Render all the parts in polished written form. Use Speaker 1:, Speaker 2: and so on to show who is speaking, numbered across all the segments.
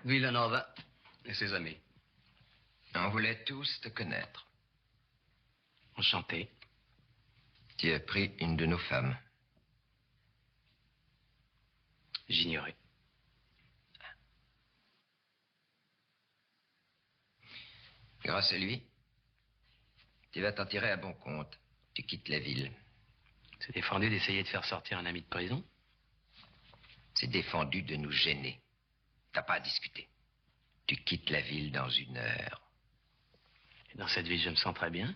Speaker 1: Villanova et ses amis.
Speaker 2: On voulait tous te connaître.
Speaker 1: Enchanté.
Speaker 2: Tu as pris une de nos femmes.
Speaker 1: J'ignorais.
Speaker 2: Grâce à lui, tu vas t'en tirer à bon compte. Tu quittes la ville.
Speaker 1: C'est défendu d'essayer de faire sortir un ami de prison?
Speaker 2: C'est défendu de nous gêner. T'as pas à discuter. Tu quittes la ville dans 1 heure.
Speaker 1: Et dans cette ville, je me sens très bien.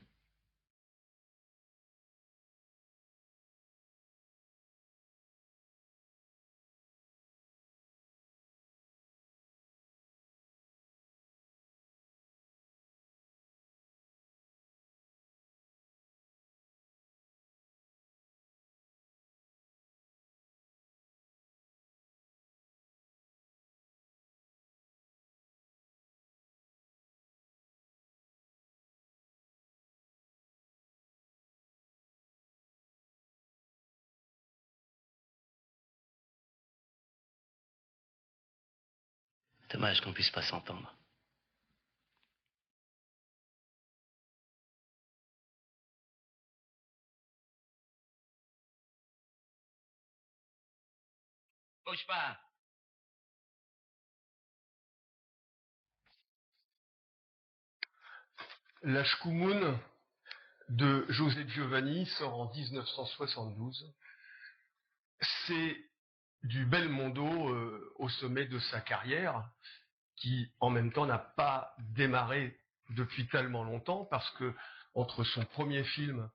Speaker 1: Dommage qu'on puisse pas s'entendre.
Speaker 2: Bouge pas.
Speaker 3: L'Ashkumun de José Giovanni sort en 1972. C'est du Belmondo au sommet de sa carrière, qui en même temps n'a pas démarré depuis tellement longtemps, parce que entre son premier film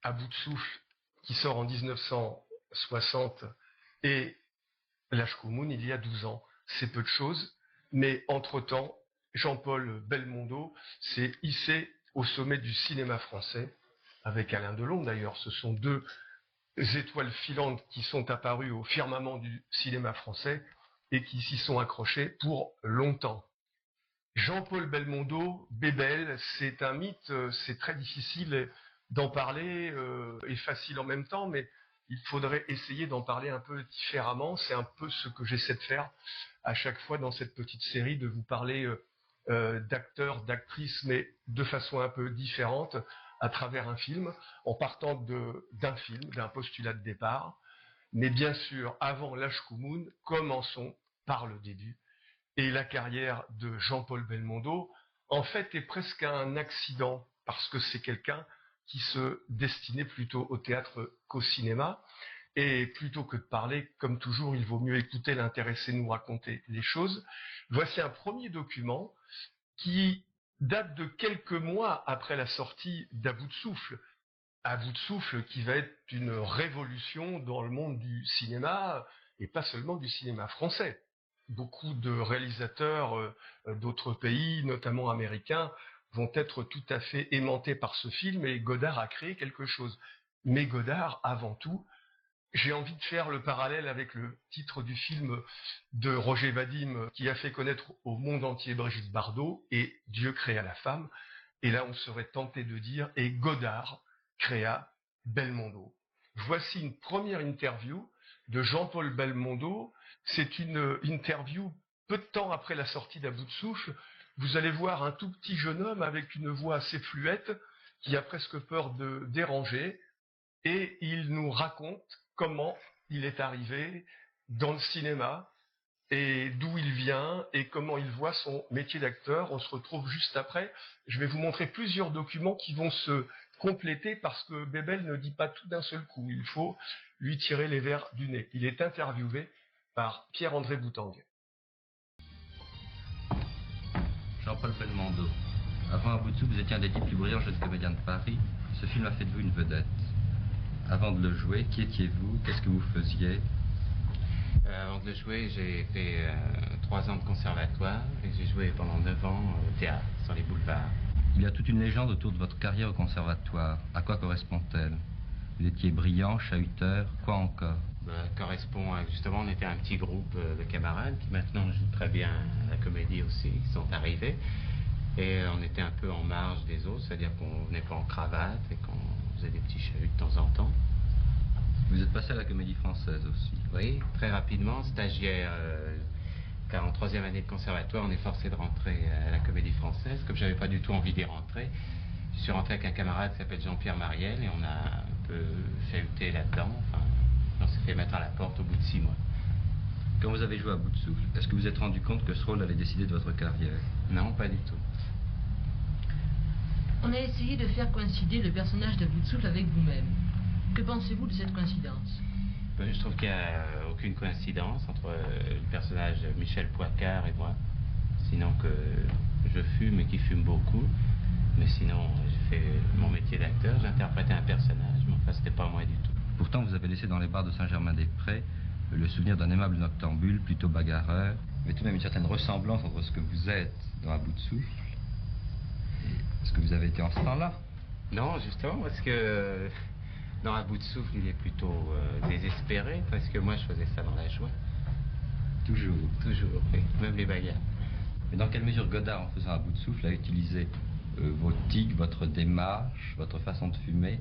Speaker 3: À bout de souffle, qui sort en 1960, et L'Ashkumun, il y a 12 ans. C'est peu de choses, mais entre-temps, Jean-Paul Belmondo s'est hissé au sommet du cinéma français, avec Alain Delon d'ailleurs. Ce sont deux étoiles filantes qui sont apparues au firmament du cinéma français et qui s'y sont accrochées pour longtemps. Jean-Paul Belmondo, Bébel, c'est un mythe, c'est très difficile d'en parler et facile en même temps, mais il faudrait essayer d'en parler un peu différemment. C'est un peu ce que j'essaie de faire à chaque fois dans cette petite série, de vous parler d'acteurs, d'actrices, mais de façon un peu différente, à travers un film, en partant d'un film, d'un postulat de départ. Mais bien sûr, avant L'Ashkumun, commençons par le début. Et la carrière de Jean-Paul Belmondo, en fait, est presque un accident, parce que c'est quelqu'un qui se destinait plutôt au théâtre qu'au cinéma. Et plutôt que de parler, comme toujours, il vaut mieux écouter l'intéressé nous raconter les choses. Voici un premier document qui date de quelques mois après la sortie d'À bout de souffle. À bout de souffle qui va être une révolution dans le monde du cinéma, et pas seulement du cinéma français. Beaucoup de réalisateurs d'autres pays, notamment américains, vont être tout à fait aimantés par ce film, et Godard a créé quelque chose. Mais Godard, avant tout, j'ai envie de faire le parallèle avec le titre du film de Roger Vadim qui a fait connaître au monde entier Brigitte Bardot, et Dieu créa la femme. Et là, on serait tenté de dire, et Godard créa Belmondo. Voici une première interview de Jean-Paul Belmondo. C'est une interview peu de temps après la sortie d'À bout de souffle. Vous allez voir un tout petit jeune homme avec une voix assez fluette qui a presque peur de déranger, et il nous raconte comment il est arrivé dans le cinéma et d'où il vient et comment il voit son métier d'acteur. On se retrouve juste après. Je vais vous montrer plusieurs documents qui vont se compléter, parce que Bébel ne dit pas tout d'un seul coup. Il faut lui tirer les vers du nez. Il est interviewé par Pierre-André Boutang.
Speaker 4: Jean-Paul Belmondo. Avant À bout de souffle, vous étiez un des 10 plus brillants jeunes comédiens de Paris. Ce film a fait de vous une vedette. Avant de le jouer, qui étiez-vous? Qu'est-ce que vous faisiez?
Speaker 5: Avant de le jouer, j'ai fait 3 ans de conservatoire et j'ai joué pendant 9 ans au théâtre, sur les boulevards.
Speaker 4: Il y a toute une légende autour de votre carrière au conservatoire. À quoi correspond-elle? Vous étiez brillant, chahuteur, quoi encore?
Speaker 5: Correspond à, justement, on était un petit groupe de camarades qui maintenant jouent très bien à la comédie aussi, qui sont arrivés. Et on était un peu en marge des autres, c'est-à-dire qu'on venait pas en cravate et qu'on faisait des petits chahuts de temps en temps.
Speaker 4: Vous êtes passé à la comédie française aussi?
Speaker 5: Oui, très rapidement, stagiaire car en troisième année de conservatoire, on est forcé de rentrer à la Comédie Française. Comme j'avais pas du tout envie d'y rentrer, je suis rentré avec un camarade qui s'appelle Jean-Pierre Mariel et on a un peu chahuté là-dedans. Enfin, on s'est fait mettre à la porte au bout de 6 mois.
Speaker 4: Quand vous avez joué à Bout de Souffle, est-ce que vous vous êtes rendu compte que ce rôle allait décider de votre carrière?
Speaker 5: Non, pas du tout.
Speaker 6: On a essayé de faire coïncider le personnage de Bout de Souffle avec vous-même. Que pensez-vous de cette coïncidence?
Speaker 5: Je trouve qu'il n'y a aucune coïncidence entre le personnage Michel Poicart et moi. Sinon que je fume et qu'il fume beaucoup. Mais sinon, j'ai fait mon métier d'acteur, j'ai interprété un personnage, mais enfin, c'était pas moi du tout.
Speaker 4: Pourtant, vous avez laissé dans les bars de Saint-Germain-des-Prés le souvenir d'un aimable noctambule, plutôt bagarreur, mais tout de même une certaine ressemblance entre ce que vous êtes dans À Bout de Souffle et ce que vous avez été en ce temps-là.
Speaker 5: Non, justement, parce que dans À Bout de Souffle, il est plutôt désespéré, parce que moi, je faisais ça dans la joie.
Speaker 4: Toujours.
Speaker 5: Toujours, oui, même les bagarres.
Speaker 4: Mais dans quelle mesure Godard, en faisant À Bout de Souffle, a utilisé vos tics, votre démarche, votre façon de fumer,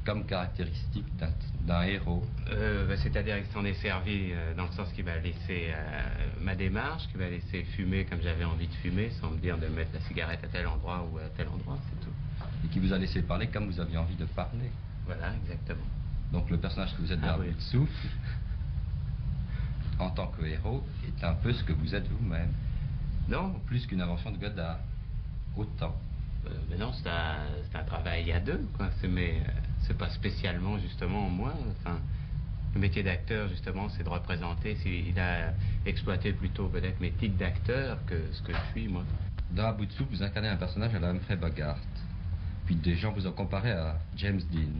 Speaker 4: comme caractéristique d'un héros?
Speaker 5: C'est-à-dire qu'il s'en est servi dans le sens qu'il m'a laissé ma démarche, qu'il m'a laissé fumer comme j'avais envie de fumer, sans me dire de mettre la cigarette à tel endroit ou à tel endroit, c'est tout.
Speaker 4: Et qui vous a laissé parler comme vous aviez envie de parler.
Speaker 5: Voilà, exactement.
Speaker 4: Donc le personnage que vous êtes dans À Bout de Souffle, en tant que héros, est un peu ce que vous êtes vous-même.
Speaker 5: Non.
Speaker 4: Plus qu'une invention de Godard. Autant.
Speaker 5: Mais non, c'est un travail à deux, quoi. Mais c'est pas spécialement, justement, moi. Enfin, le métier d'acteur, justement, c'est de représenter. Il a exploité plutôt, peut-être, mes tics d'acteur que ce que je suis, moi.
Speaker 4: Dans À Bout de Souffle, vous incarnez un personnage à la Humphrey Bogart. Puis des gens vous ont comparé à James Dean.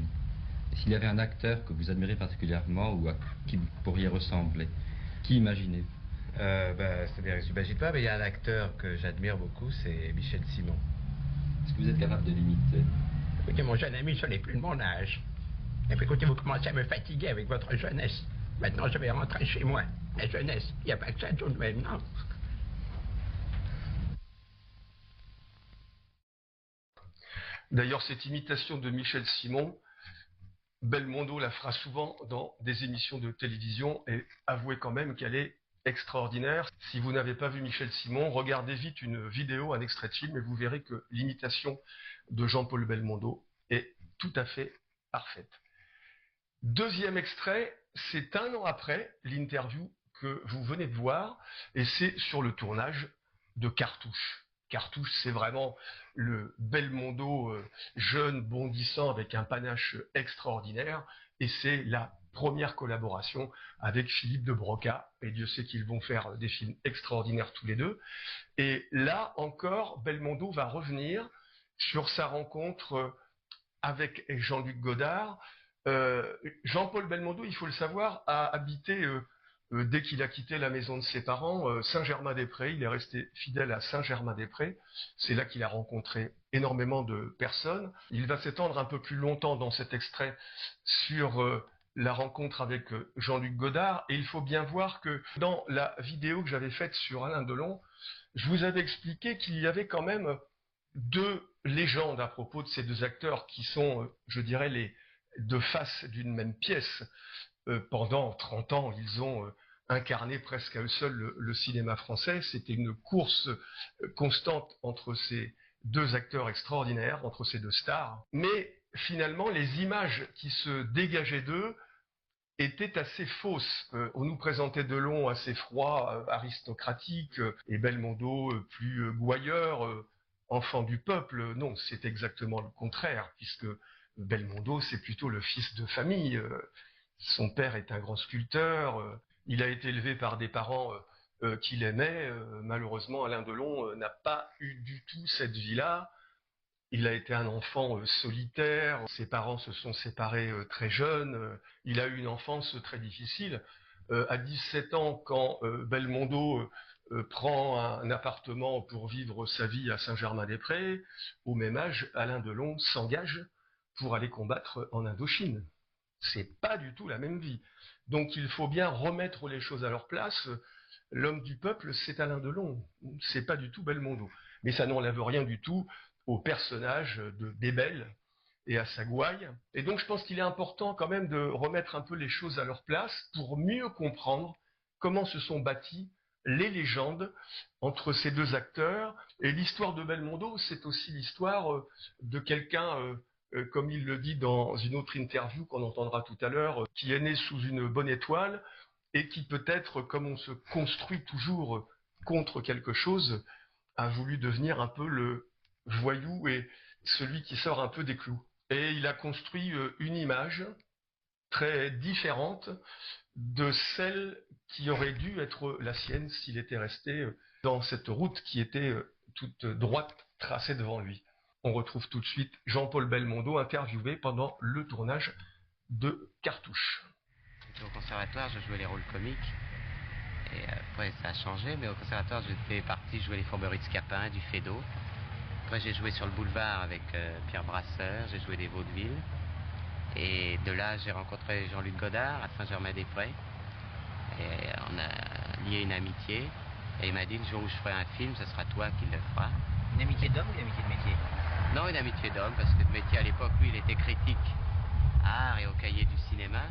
Speaker 4: Et s'il y avait un acteur que vous admirez particulièrement ou à qui vous pourriez ressembler, qui imaginez-vous?
Speaker 5: C'est-à-dire, je n'imagine pas, mais il y a un acteur que j'admire beaucoup, c'est Michel Simon.
Speaker 4: Est-ce que vous êtes capable de l'imiter?
Speaker 7: Écoutez, mon jeune ami, ce n'est plus de mon âge. Et puis, écoutez, vous commencez à me fatiguer avec votre jeunesse. Maintenant, je vais rentrer chez moi. La jeunesse, il n'y a pas que ça tout de même, non?
Speaker 3: D'ailleurs, cette imitation de Michel Simon, Belmondo la fera souvent dans des émissions de télévision et avouez quand même qu'elle est extraordinaire. Si vous n'avez pas vu Michel Simon, regardez vite une vidéo, un extrait de film, et vous verrez que l'imitation de Jean-Paul Belmondo est tout à fait parfaite. Deuxième extrait, c'est 1 an après l'interview que vous venez de voir, et c'est sur le tournage de Cartouche. Cartouche, c'est vraiment le Belmondo jeune, bondissant, avec un panache extraordinaire, et c'est la première collaboration avec Philippe de Broca, et Dieu sait qu'ils vont faire des films extraordinaires tous les deux. Et là encore, Belmondo va revenir sur sa rencontre avec Jean-Luc Godard. Jean-Paul Belmondo, il faut le savoir, a habité, dès qu'il a quitté la maison de ses parents, Saint-Germain-des-Prés. Il est resté fidèle à Saint-Germain-des-Prés. C'est là qu'il a rencontré énormément de personnes. Il va s'étendre un peu plus longtemps dans cet extrait sur la rencontre avec Jean-Luc Godard, et il faut bien voir que dans la vidéo que j'avais faite sur Alain Delon, je vous avais expliqué qu'il y avait quand même 2 légendes à propos de ces 2 acteurs qui sont, je dirais, les 2 faces d'une même pièce. Pendant 30 ans, ils ont incarné presque à eux seuls le cinéma français. C'était une course constante entre ces 2 acteurs extraordinaires, entre ces 2 stars. Mais finalement, les images qui se dégageaient d'eux était assez fausse. On nous présentait Delon assez froid, aristocratique, et Belmondo plus gouailleur, enfant du peuple. Non, c'est exactement le contraire, puisque Belmondo, c'est plutôt le fils de famille. Son père est un grand sculpteur, il a été élevé par des parents qu'il aimait. Malheureusement, Alain Delon n'a pas eu du tout cette vie-là. Il a été un enfant solitaire, ses parents se sont séparés très jeunes, il a eu une enfance très difficile. À 17 ans, quand Belmondo prend un appartement pour vivre sa vie à Saint-Germain-des-Prés, au même âge, Alain Delon s'engage pour aller combattre en Indochine. C'est pas du tout la même vie. Donc il faut bien remettre les choses à leur place. L'homme du peuple, c'est Alain Delon, c'est pas du tout Belmondo. Mais ça n'enlève rien du tout au personnage de Bébel et à sa gouaille. Et donc je pense qu'il est important quand même de remettre un peu les choses à leur place pour mieux comprendre comment se sont bâtis les légendes entre ces deux acteurs. Et l'histoire de Belmondo, c'est aussi l'histoire de quelqu'un, comme il le dit dans une autre interview qu'on entendra tout à l'heure, qui est né sous une bonne étoile et qui peut-être, comme on se construit toujours contre quelque chose, a voulu devenir un peu le voyou et celui qui sort un peu des clous. Et il a construit une image très différente de celle qui aurait dû être la sienne s'il était resté dans cette route qui était toute droite tracée devant lui. On retrouve tout de suite Jean-Paul Belmondo interviewé pendant le tournage de Cartouche.
Speaker 5: Au conservatoire, je jouais les rôles comiques. Et après, ça a changé, mais au conservatoire, j'étais parti jouer les Fourberies de Scapin, du Feydeau. Après, j'ai joué sur le boulevard avec Pierre Brasseur, j'ai joué des vaudevilles. Et de là, j'ai rencontré Jean-Luc Godard à Saint-Germain-des-Prés. Et on a lié une amitié. Et il m'a dit, le jour où je ferai un film, ce sera toi qui le feras.
Speaker 8: Une amitié d'homme ou une amitié de métier?
Speaker 5: Non, une amitié d'homme, parce que de métier à l'époque, lui, il était critique à art et au cahier du cinéma.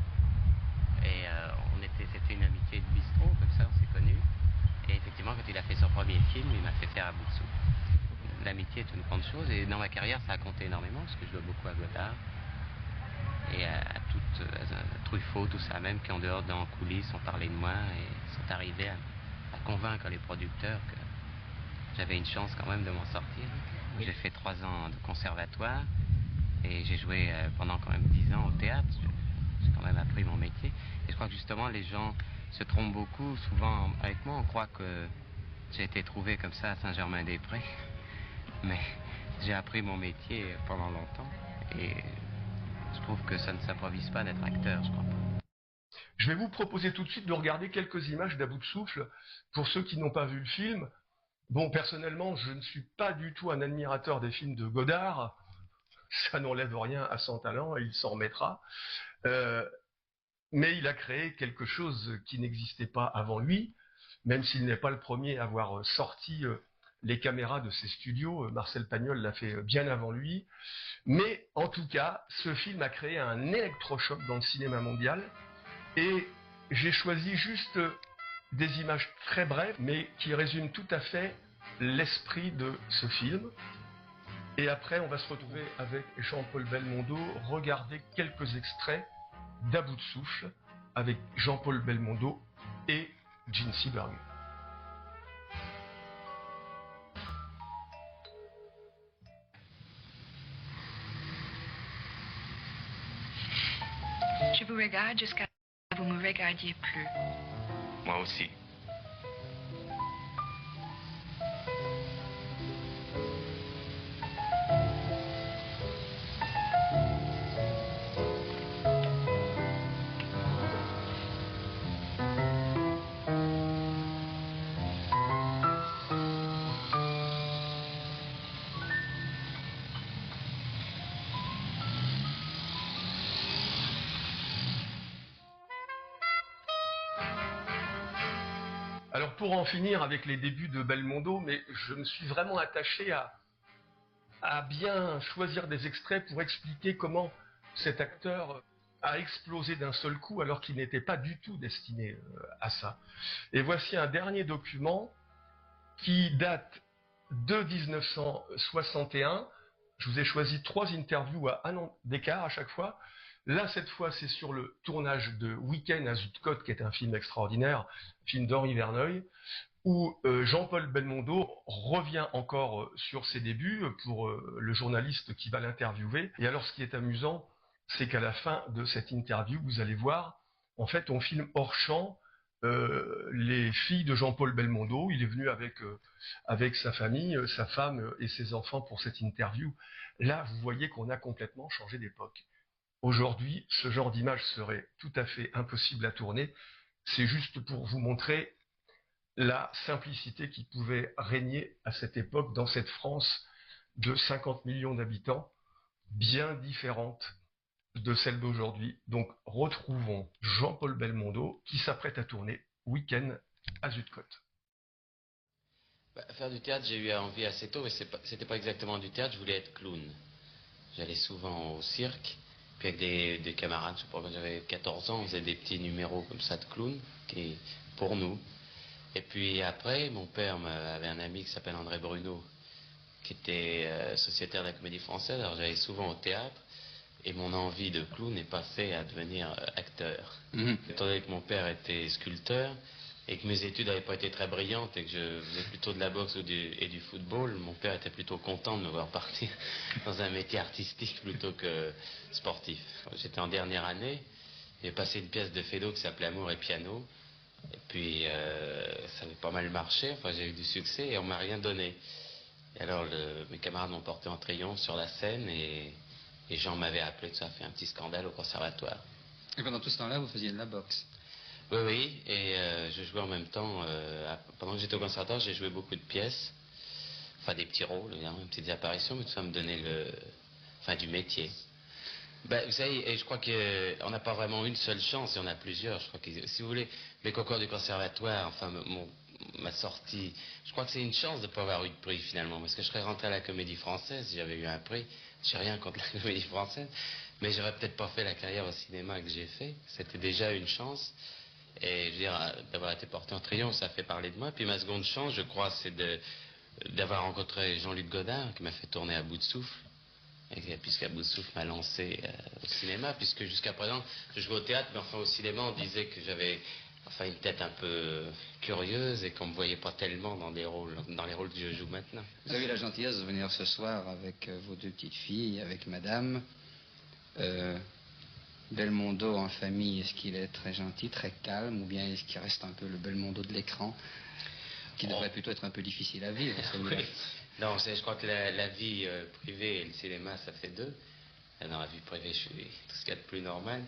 Speaker 5: Et c'était une amitié de bistrot, comme ça, on s'est connus. Et effectivement, quand il a fait son premier film, il m'a fait faire À bout de souffle. L'amitié est une grande chose, et dans ma carrière, ça a compté énormément, parce que je dois beaucoup à Godard. Et à Truffaut, tout ça, même, qui en dehors en coulisses ont parlé de moi et sont arrivés à convaincre les producteurs que j'avais une chance quand même de m'en sortir. J'ai fait 3 ans de conservatoire, et j'ai joué pendant quand même 10 ans au théâtre. J'ai quand même appris mon métier. Et je crois que justement les gens se trompent beaucoup. Souvent avec moi, on croit que j'ai été trouvé comme ça à Saint-Germain-des-Prés. Mais j'ai appris mon métier pendant longtemps. Et je trouve que ça ne s'improvise pas d'être acteur, je crois pas.
Speaker 3: Je vais vous proposer tout de suite de regarder quelques images d'À bout de souffle pour ceux qui n'ont pas vu le film. Bon, personnellement, je ne suis pas du tout un admirateur des films de Godard. Ça n'enlève rien à son talent et il s'en remettra. Mais il a créé quelque chose qui n'existait pas avant lui, même s'il n'est pas le premier à avoir sorti les caméras de ses studios. Marcel Pagnol l'a fait bien avant lui. Mais en tout cas, ce film a créé un électrochoc dans le cinéma mondial. Et j'ai choisi juste des images très brèves, mais qui résument tout à fait l'esprit de ce film. Et après, on va se retrouver avec Jean-Paul Belmondo, regarder quelques extraits d'À bout de souffle avec Jean-Paul Belmondo et Gene Seberg.
Speaker 9: Je vous regarde jusqu'à ce que vous me regardiez plus.
Speaker 1: Moi aussi.
Speaker 3: Alors pour en finir avec les débuts de Belmondo, mais je me suis vraiment attaché à bien choisir des extraits pour expliquer comment cet acteur a explosé d'un seul coup alors qu'il n'était pas du tout destiné à ça. Et voici un dernier document qui date de 1961. Je vous ai choisi 3 interviews à 1 an d'écart à chaque fois. Là, cette fois, c'est sur le tournage de Week-end à Zuidcote, qui est un film extraordinaire, film d'Henri Verneuil, où Jean-Paul Belmondo revient encore sur ses débuts pour le journaliste qui va l'interviewer. Et alors, ce qui est amusant, c'est qu'à la fin de cette interview, vous allez voir, en fait, on filme hors champ les filles de Jean-Paul Belmondo. Il est venu avec sa famille, sa femme et ses enfants pour cette interview. Là, vous voyez qu'on a complètement changé d'époque. Aujourd'hui, ce genre d'image serait tout à fait impossible à tourner. C'est juste pour vous montrer la simplicité qui pouvait régner à cette époque dans cette France de 50 millions d'habitants, bien différente de celle d'aujourd'hui. Donc retrouvons Jean-Paul Belmondo qui s'apprête à tourner Week-end à Zuidcote.
Speaker 5: Faire du théâtre, j'ai eu envie assez tôt, mais c'était pas exactement du théâtre, je voulais être clown. J'allais souvent au cirque. Puis avec des camarades, je sais pas, quand j'avais 14 ans, on faisait des petits numéros comme ça de clown, pour nous. Et puis après, mon père avait un ami qui s'appelle André Bruno, qui était sociétaire de la Comédie Française. Alors j'allais souvent au théâtre, et mon envie de clown est passée à devenir acteur. Étant donné que mon père était sculpteur, et que mes études n'avaient pas été très brillantes, et que je faisais plutôt de la boxe et du football, mon père était plutôt content de me voir partir dans un métier artistique plutôt que sportif. J'étais en dernière année, j'ai passé une pièce de Feydeau qui s'appelait Amour et piano, et puis ça avait pas mal marché, enfin j'ai eu du succès, et on m'a rien donné. Et alors mes camarades m'ont porté en triomphe sur la scène, et Jean m'avait appelé, ça a fait un petit scandale au conservatoire.
Speaker 4: Et pendant tout ce temps-là, vous faisiez de la boxe?
Speaker 5: Oui, oui, et je jouais en même temps, pendant que j'étais au conservatoire, j'ai joué beaucoup de pièces, enfin des petits rôles, évidemment, des petites apparitions, mais tout ça me donnait du métier. Ben, vous savez, et je crois qu'on n'a pas vraiment une seule chance, il y en a plusieurs. Je crois que, si vous voulez, les concours du conservatoire, enfin, ma sortie, je crois que c'est une chance de ne pas avoir eu de prix finalement, parce que je serais rentré à la Comédie Française si j'avais eu un prix. Je n'ai rien contre la Comédie Française, mais j'aurais peut-être pas fait la carrière au cinéma que j'ai fait. C'était déjà une chance. Et je veux dire, d'avoir été porté en triomphe, ça fait parler de moi. Puis ma seconde chance, je crois, c'est d'avoir rencontré Jean-Luc Godard, qui m'a fait tourner À bout de souffle. Et puisqu'À bout de souffle m'a lancé au cinéma, puisque jusqu'à présent, je jouais au théâtre, mais enfin au cinéma, on disait que j'avais une tête un peu curieuse et qu'on ne me voyait pas tellement dans les rôles que je joue maintenant.
Speaker 4: Vous avez la gentillesse de venir ce soir avec vos deux petites filles, avec madame. Belmondo en famille, est-ce qu'il est très gentil, très calme, ou bien est-ce qu'il reste un peu le Belmondo de l'écran, qui devrait plutôt être un peu difficile à vivre, celui-là?
Speaker 5: Oui. Non, je crois que la vie privée et le cinéma, ça fait deux. Et dans la vie privée, je suis tout ce qu'il y a de plus normal.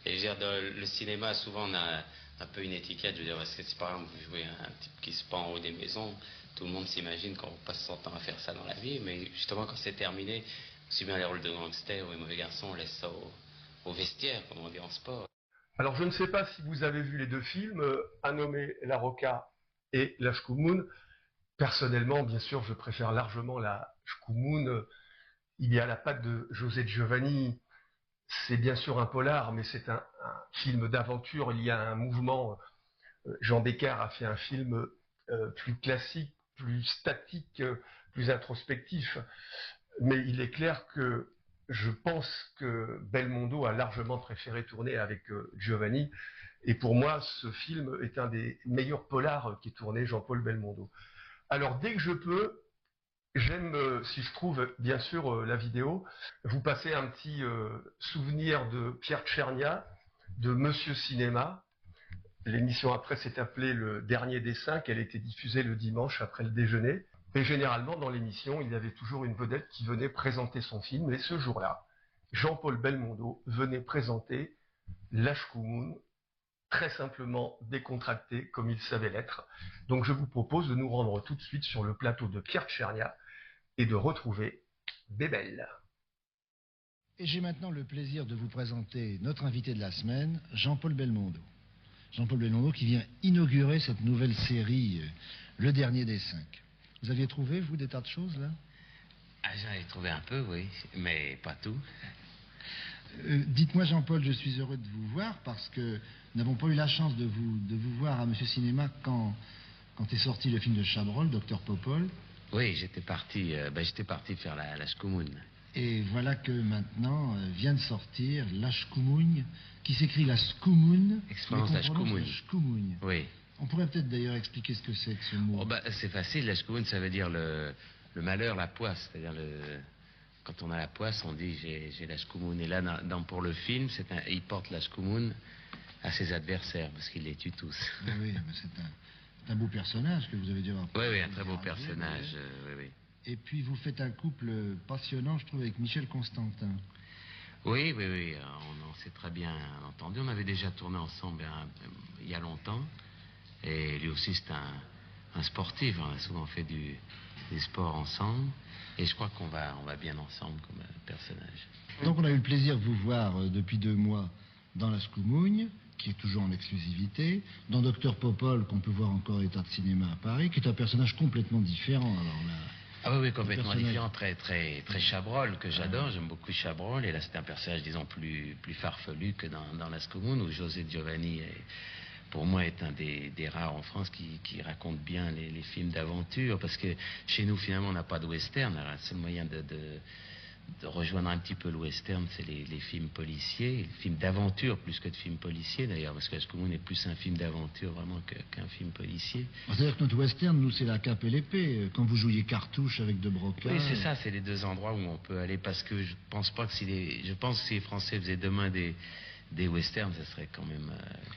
Speaker 5: Et je veux dire, dans le cinéma, souvent, on a un peu une étiquette. Je veux dire, parce que si par exemple, vous jouez un type qui se pend en haut des maisons, tout le monde s'imagine qu'on passe son temps à faire ça dans la vie. Mais justement, quand c'est terminé, aussi bien les rôles de gangsters ou les mauvais garçons, on laisse ça au vestiaire, comme on dit en sport.
Speaker 3: Alors je ne sais pas si vous avez vu les deux films, Un nommé La Rocca et La Shkumun. Personnellement, bien sûr, je préfère largement La Shkumun. Il y a la patte de José Giovanni. C'est bien sûr un polar, mais c'est un film d'aventure. Il y a un mouvement. Jean Descartes a fait un film plus classique, plus statique, plus introspectif. Mais il est clair que je pense que Belmondo a largement préféré tourner avec Giovanni. Et pour moi, ce film est un des meilleurs polars qui tourné Jean-Paul Belmondo. Alors, dès que je peux, j'aime, si je trouve bien sûr la vidéo, vous passer un petit souvenir de Pierre Tchernia, de Monsieur Cinéma. L'émission après s'est appelée Le Dernier des Cinq. Elle était diffusée le dimanche après le déjeuner. Et généralement, dans l'émission, il y avait toujours une vedette qui venait présenter son film. Et ce jour-là, Jean-Paul Belmondo venait présenter La Shkumun, très simplement décontracté, comme il savait l'être. Donc je vous propose de nous rendre tout de suite sur le plateau de Pierre Tchernia et de retrouver Bébel.
Speaker 10: Et j'ai maintenant le plaisir de vous présenter notre invité de la semaine, Jean-Paul Belmondo. Jean-Paul Belmondo qui vient inaugurer cette nouvelle série, Le Dernier des Cinq. Vous aviez trouvé, vous, des tas de choses, là?
Speaker 5: Ah, j'en ai trouvé un peu, oui, mais pas tout.
Speaker 10: Dites-moi, Jean-Paul, je suis heureux de vous voir parce que nous n'avons pas eu la chance de vous voir à Monsieur Cinéma quand est sorti le film de Chabrol, Docteur Popol.
Speaker 5: Oui, j'étais parti faire la Shkumun.
Speaker 10: Et voilà que maintenant vient de sortir La Shkumun, qui s'écrit la Shkumun.
Speaker 5: Expérience la Shkumun. Oui.
Speaker 10: On pourrait peut-être d'ailleurs expliquer ce que c'est que ce mot.
Speaker 5: Oh, c'est facile, la Shkumun, ça veut dire le malheur, la poisse. C'est-à-dire quand on a la poisse, on dit j'ai la Shkumun. Et là, pour le film, il porte la Shkumun à ses adversaires, parce qu'il les tue tous.
Speaker 10: Oui, mais c'est un beau personnage que vous avez dû avoir.
Speaker 5: Oui, un très beau personnage, oui.
Speaker 10: Et puis vous faites un couple passionnant, je trouve, avec Michel Constantin.
Speaker 5: Oui, on s'est très bien entendu. On avait déjà tourné ensemble il y a longtemps. Et lui aussi, c'est un sportif. On a souvent fait des sports ensemble. Et je crois qu'on va bien ensemble comme personnage.
Speaker 10: Donc on a eu le plaisir de vous voir depuis 2 mois dans La Shkumun, qui est toujours en exclusivité, dans Docteur Popol, qu'on peut voir encore à l'État de Cinéma à Paris, qui est un personnage complètement différent. Alors là,
Speaker 5: ah oui, complètement différent, très Chabrol, que j'adore, j'aime beaucoup Chabrol, et là c'est un personnage, disons, plus farfelu que dans La Shkumun, où José Giovanni
Speaker 1: pour moi, est un des rares en France qui raconte bien les films d'aventure, parce que chez nous, finalement, on n'a pas de western. Alors, le seul moyen de rejoindre un petit peu le western, c'est les films policiers, les films d'aventure plus que de films policiers d'ailleurs, parce que Lâche Commune est plus un film d'aventure vraiment qu'un film policier.
Speaker 10: C'est-à-dire que notre western, nous, c'est la cape et l'épée. Quand vous jouiez cartouche avec de Broca...
Speaker 1: Oui, c'est ça, c'est les deux endroits où on peut aller, parce que je pense pas que je pense que si les Français faisaient demain des westerns, ça serait quand même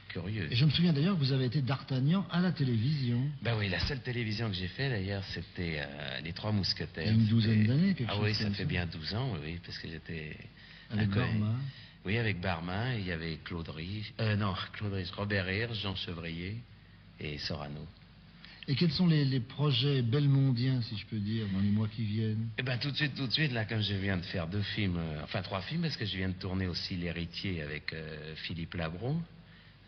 Speaker 1: curieux.
Speaker 10: Et je me souviens d'ailleurs que vous avez été d'Artagnan à la télévision.
Speaker 1: Ben oui, la seule télévision que j'ai fait d'ailleurs, c'était Les Trois Mousquetaires.
Speaker 10: Il y a une douzaine d'années, quelque chose
Speaker 1: Ah oui, ça
Speaker 10: comme
Speaker 1: fait bien 12 ans, oui, parce que j'étais...
Speaker 10: Avec Barma.
Speaker 1: Oui, avec Barma, il y avait Claude Rich, Robert Hirsch, Jean Chevrier et Sorano.
Speaker 10: Et quels sont les projets belmondiens, si je peux dire, dans les mois qui viennent?
Speaker 1: Eh ben tout de suite, là, comme je viens de faire 2 films, enfin 3 films, parce que je viens de tourner aussi L'Héritier avec Philippe Labro.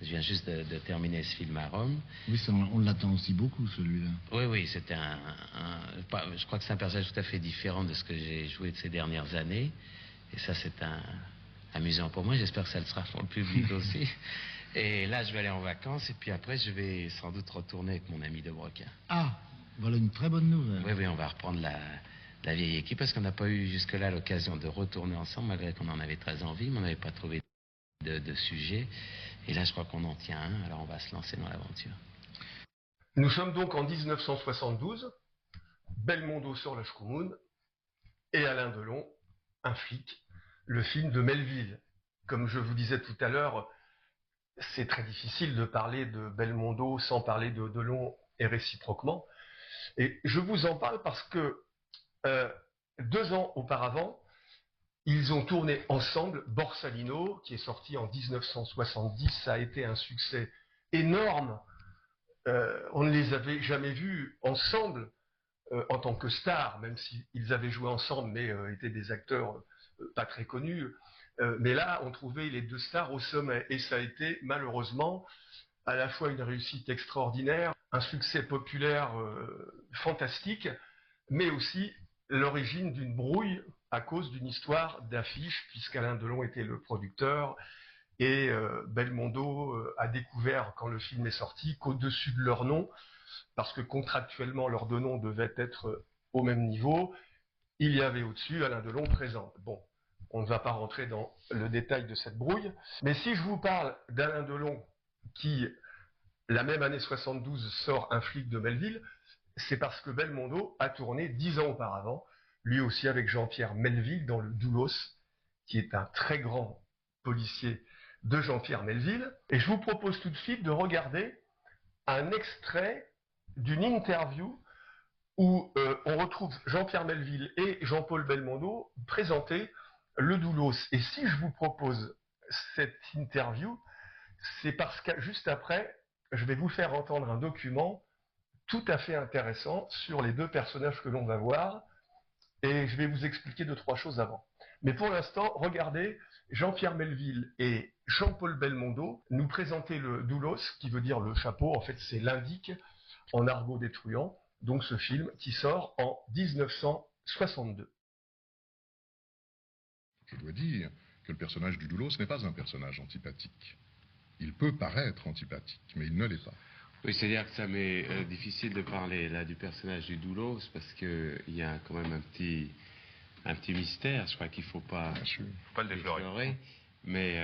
Speaker 1: Je viens juste de terminer ce film à Rome.
Speaker 10: Oui, ça, on l'attend aussi beaucoup, celui-là.
Speaker 1: Oui, c'était je crois que c'est un personnage tout à fait différent de ce que j'ai joué de ces dernières années. Et ça, c'est amusant pour moi. J'espère que ça le sera pour le public aussi. Et là, je vais aller en vacances, et puis après, je vais sans doute retourner avec mon ami de Broca.
Speaker 10: Ah, voilà une très bonne nouvelle.
Speaker 1: Oui, on va reprendre la vieille équipe, parce qu'on n'a pas eu jusque-là l'occasion de retourner ensemble, malgré qu'on en avait très envie, mais on n'avait pas trouvé de sujet. Et là, je crois qu'on en tient un, alors on va se lancer dans l'aventure.
Speaker 3: Nous sommes donc en 1972, Belmondo sur Lâche Commune, et Alain Delon, un flic, le film de Melville. Comme je vous disais tout à l'heure, c'est très difficile de parler de Belmondo sans parler de Delon et réciproquement. Et je vous en parle parce que 2 ans auparavant, ils ont tourné ensemble Borsalino, qui est sorti en 1970. Ça a été un succès énorme. On ne les avait jamais vus ensemble en tant que stars, même s'ils avaient joué ensemble, mais étaient des acteurs pas très connus. Mais là, on trouvait les 2 stars au sommet. Et ça a été, malheureusement, à la fois une réussite extraordinaire, un succès populaire fantastique, mais aussi l'origine d'une brouille à cause d'une histoire d'affiche, puisqu'Alain Delon était le producteur, et Belmondo a découvert, quand le film est sorti, qu'au-dessus de leur nom, parce que contractuellement leurs 2 noms devaient être au même niveau, il y avait au-dessus Alain Delon présent. Bon, on ne va pas rentrer dans le détail de cette brouille, mais si je vous parle d'Alain Delon qui, la même année 72, sort Un flic de Melville, c'est parce que Belmondo a tourné 10 ans auparavant, lui aussi avec Jean-Pierre Melville dans le Doulos, qui est un très grand policier de Jean-Pierre Melville. Et je vous propose tout de suite de regarder un extrait d'une interview où on retrouve Jean-Pierre Melville et Jean-Paul Belmondo présenter le Doulos. Et si je vous propose cette interview, c'est parce que juste après, je vais vous faire entendre un document tout à fait intéressant sur les 2 personnages que l'on va voir, et je vais vous expliquer 2-3 choses avant. Mais pour l'instant, regardez Jean-Pierre Melville et Jean-Paul Belmondo nous présenter le Doulos, qui veut dire le chapeau, en fait c'est l'indique en argot des truands, donc ce film qui sort en 1962.
Speaker 11: Je dois dire que le personnage du Doulos n'est pas un personnage antipathique. Il peut paraître antipathique, mais il ne l'est pas.
Speaker 5: Oui, c'est-à-dire que ça m'est difficile de parler là du personnage du Doulos, parce qu'il y a quand même un petit mystère, je crois qu'il ne faut pas
Speaker 11: le déflorer.
Speaker 5: Mais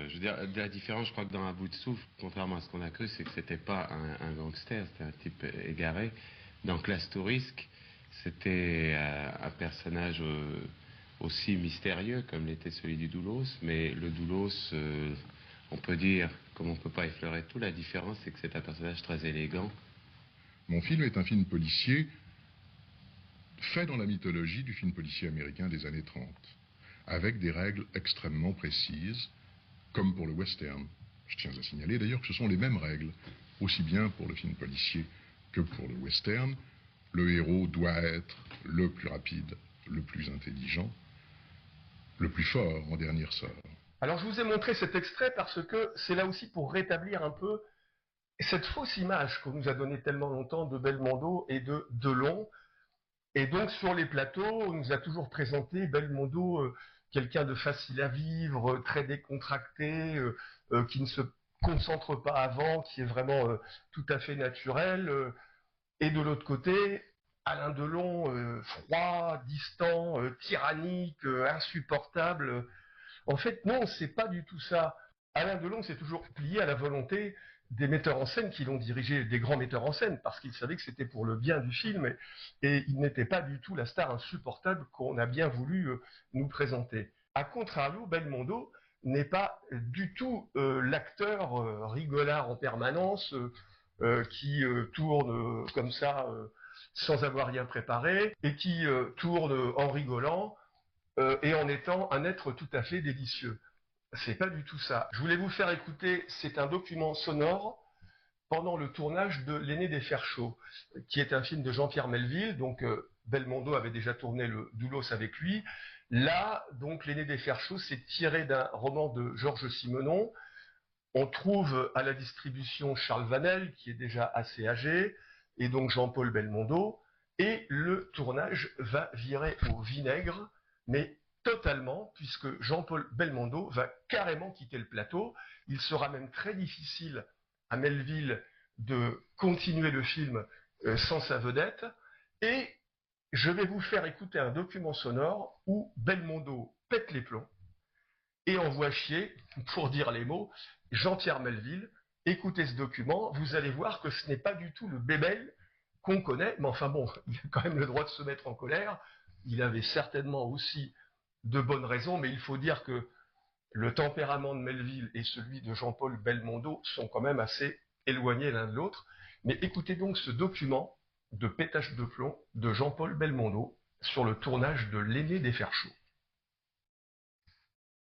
Speaker 5: je veux dire, la différence, je crois que dans Un bout de souffle, contrairement à ce qu'on a cru, c'est que c'était pas un gangster, c'était un type égaré. Dans Classe Touriste, c'était un personnage aussi mystérieux comme l'était celui du Doulos, mais le Doulos, on peut dire, comme on ne peut pas effleurer tout, la différence c'est que c'est un personnage très élégant.
Speaker 11: Mon film est un film policier fait dans la mythologie du film policier américain des années 30, avec des règles extrêmement précises, comme pour le western. Je tiens à signaler d'ailleurs que ce sont les mêmes règles, aussi bien pour le film policier que pour le western. Le héros doit être le plus rapide, le plus intelligent, le plus fort en dernier ressort.
Speaker 3: Alors je vous ai montré cet extrait parce que c'est là aussi pour rétablir un peu cette fausse image qu'on nous a donnée tellement longtemps de Belmondo et de Delon. Et donc sur les plateaux, on nous a toujours présenté Belmondo, quelqu'un de facile à vivre, très décontracté, qui ne se concentre pas avant, qui est vraiment tout à fait naturel. Et de l'autre côté, Alain Delon, froid, distant, tyrannique, insupportable. En fait, non, c'est pas du tout ça. Alain Delon s'est toujours plié à la volonté des metteurs en scène qui l'ont dirigé, des grands metteurs en scène, parce qu'il savait que c'était pour le bien du film, et il n'était pas du tout la star insupportable qu'on a bien voulu nous présenter. A contrario, Belmondo n'est pas du tout l'acteur rigolard en permanence, qui tourne comme ça, sans avoir rien préparé, et qui tourne en rigolant, et en étant un être tout à fait délicieux. C'est pas du tout ça. Je voulais vous faire écouter, c'est un document sonore pendant le tournage de L'Aîné des Fers chauds, qui est un film de Jean-Pierre Melville. Donc Belmondo avait déjà tourné le Doulos avec lui. Là, donc L'Aîné des Fers chauds, c'est tiré d'un roman de Georges Simenon. On trouve à la distribution Charles Vanel, qui est déjà assez âgé, et donc Jean-Paul Belmondo. Et le tournage va virer au vinaigre, mais totalement, puisque Jean-Paul Belmondo va carrément quitter le plateau. Il sera même très difficile à Melville de continuer le film sans sa vedette. Et je vais vous faire écouter un document sonore où Belmondo pète les plombs et envoie chier, pour dire les mots, Jean-Pierre Melville. Écoutez ce document, vous allez voir que ce n'est pas du tout le bébel qu'on connaît, mais enfin bon, il a quand même le droit de se mettre en colère. Il avait certainement aussi de bonnes raisons, mais il faut dire que le tempérament de Melville et celui de Jean-Paul Belmondo sont quand même assez éloignés l'un de l'autre. Mais écoutez donc ce document de pétage de plomb de Jean-Paul Belmondo sur le tournage de L'Aîné des Fers chauds.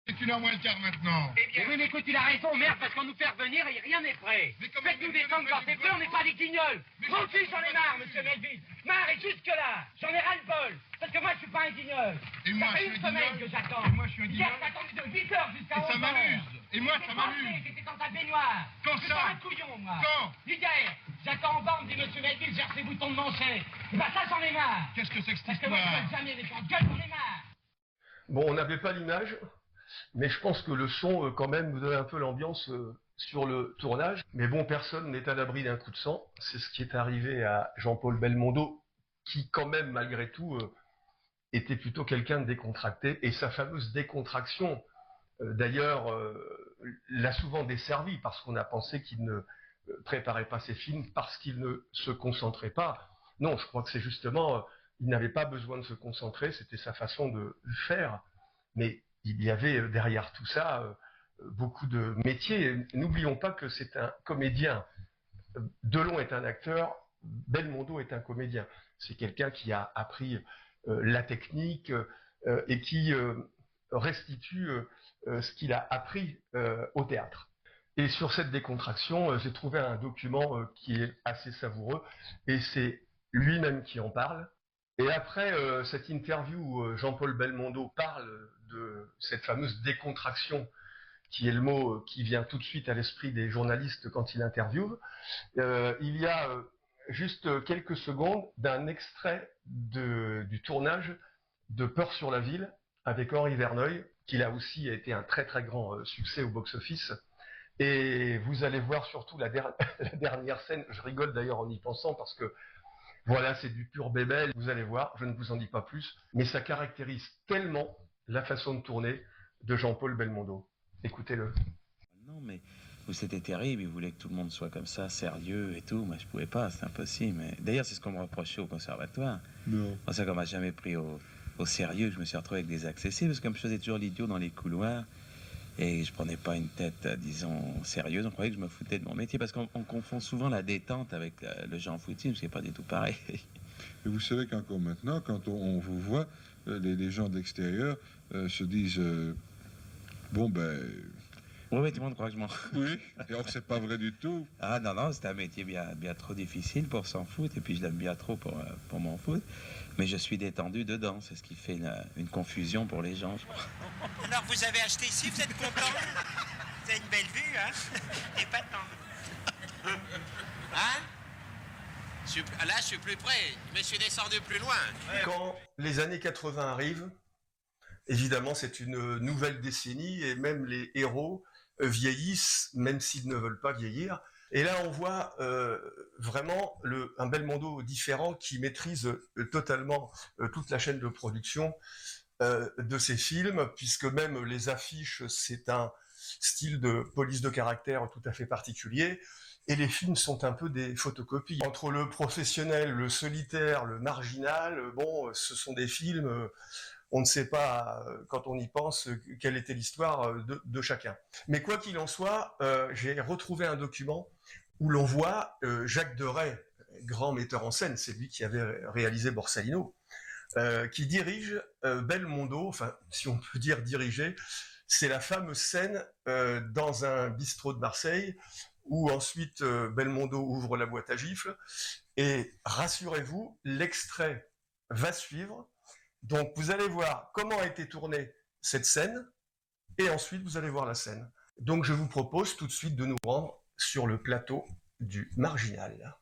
Speaker 12: C'est 1h moins le quart maintenant.
Speaker 13: Eh bien, oui, mais écoute, il a raison, merde, parce qu'on nous fait revenir et rien n'est prêt. Faites-nous descendre quand c'est prêt, on n'est pas des guignols. Moi aussi, j'en ai marre, monsieur Melville. Marre et jusque-là. J'en ai ras-le-bol. Parce que moi, je suis pas un guignol.
Speaker 12: Et moi,
Speaker 13: ça fait une semaine que j'attends.
Speaker 12: Et moi, je suis un guignol.
Speaker 13: Hier, j'ai attendu de 8h jusqu'à 11h.
Speaker 12: Et ça m'amuse. Et moi, ça m'amuse.
Speaker 13: J'étais dans ta baignoire.
Speaker 12: Quand
Speaker 13: je suis
Speaker 12: ça
Speaker 13: pas un couillon, moi.
Speaker 12: Quand
Speaker 13: Hier, j'attends en bas, on me dit, monsieur Melville, j'ai ses boutons de manchette. Et bah ça, j'en ai marre.
Speaker 12: Qu'est-ce que c'est que cette
Speaker 13: Parce que moi, je jamais les gens gueule, j'en ai marre.
Speaker 3: Bon, on n'avait pas l'image, mais je pense que le son, quand même, nous donne un peu l'ambiance sur le tournage. Mais bon, personne n'est à l'abri d'un coup de sang. C'est ce qui est arrivé à Jean-Paul Belmondo, qui, quand même, malgré tout, était plutôt quelqu'un de décontracté. Et sa fameuse décontraction, d'ailleurs, l'a souvent desservi, parce qu'on a pensé qu'il ne préparait pas ses films, parce qu'il ne se concentrait pas. Non, je crois que c'est justement, il n'avait pas besoin de se concentrer, c'était sa façon de faire. Mais il y avait derrière tout ça beaucoup de métiers. N'oublions pas que c'est un comédien. Delon est un acteur, Belmondo est un comédien. C'est quelqu'un qui a appris la technique et qui restitue ce qu'il a appris au théâtre. Et sur cette décontraction, j'ai trouvé un document qui est assez savoureux, et c'est lui-même qui en parle. Et après cette interview où Jean-Paul Belmondo parle de cette fameuse décontraction, qui est le mot qui vient tout de suite à l'esprit des journalistes quand il interviewe, il y a juste quelques secondes d'un extrait du tournage de Peur sur la ville avec Henri Verneuil, qui là aussi a été un très très grand succès au box-office. Et vous allez voir surtout la dernière scène, je rigole d'ailleurs en y pensant parce que voilà, c'est du pur bébel, vous allez voir, je ne vous en dis pas plus, mais ça caractérise tellement la façon de tourner de Jean-Paul Belmondo. Écoutez-le.
Speaker 1: Non, mais c'était terrible, il voulait que tout le monde soit comme ça, sérieux et tout. Moi, je pouvais pas, c'est impossible. D'ailleurs, c'est ce qu'on me reprochait au conservatoire.
Speaker 11: Non.
Speaker 1: C'est qu'on m'a jamais pris au sérieux, je me suis retrouvé avec des accessibles, parce que comme je faisais toujours l'idiot dans les couloirs, et je prenais pas une tête, disons, sérieuse, on croyait que je me foutais de mon métier, parce qu'on confond souvent la détente avec le Jean Foutisme, ce qui n'est pas du tout pareil.
Speaker 11: Et vous savez qu'encore maintenant, quand on vous voit, les gens de l'extérieur se disent bon ben...
Speaker 1: Oui, tout le monde croit que je m'en fous.
Speaker 11: Oui, et or c'est pas vrai du tout.
Speaker 1: Ah non, c'est un métier bien trop difficile pour s'en foutre, et puis je l'aime bien trop pour m'en foutre. Mais je suis détendu dedans, c'est ce qui fait une confusion pour les gens, je crois.
Speaker 8: Alors vous avez acheté ici, vous êtes content? Vous avez une belle vue, hein? Et pas tant. Hein? Là, je suis plus près, mais je suis descendu plus loin.
Speaker 3: Quand les années 80 arrivent, évidemment, c'est une nouvelle décennie, et même les héros vieillissent, même s'ils ne veulent pas vieillir. Et là, on voit vraiment un Belmondo différent qui maîtrise totalement toute la chaîne de production de ces films, puisque même les affiches, c'est un style de police de caractère tout à fait particulier, et les films sont un peu des photocopies. Entre le professionnel, le solitaire, le marginal, bon, ce sont des films, on ne sait pas, quand on y pense, quelle était l'histoire de chacun. Mais quoi qu'il en soit, j'ai retrouvé un document où l'on voit Jacques Deray, grand metteur en scène, c'est lui qui avait réalisé Borsalino, qui dirige Belmondo, enfin, si on peut dire diriger, c'est la fameuse scène dans un bistrot de Marseille, où ensuite Belmondo ouvre la boîte à gifles, et rassurez-vous, l'extrait va suivre. Donc vous allez voir comment a été tournée cette scène, et ensuite vous allez voir la scène. Donc je vous propose tout de suite de nous rendre sur le plateau du Marginal.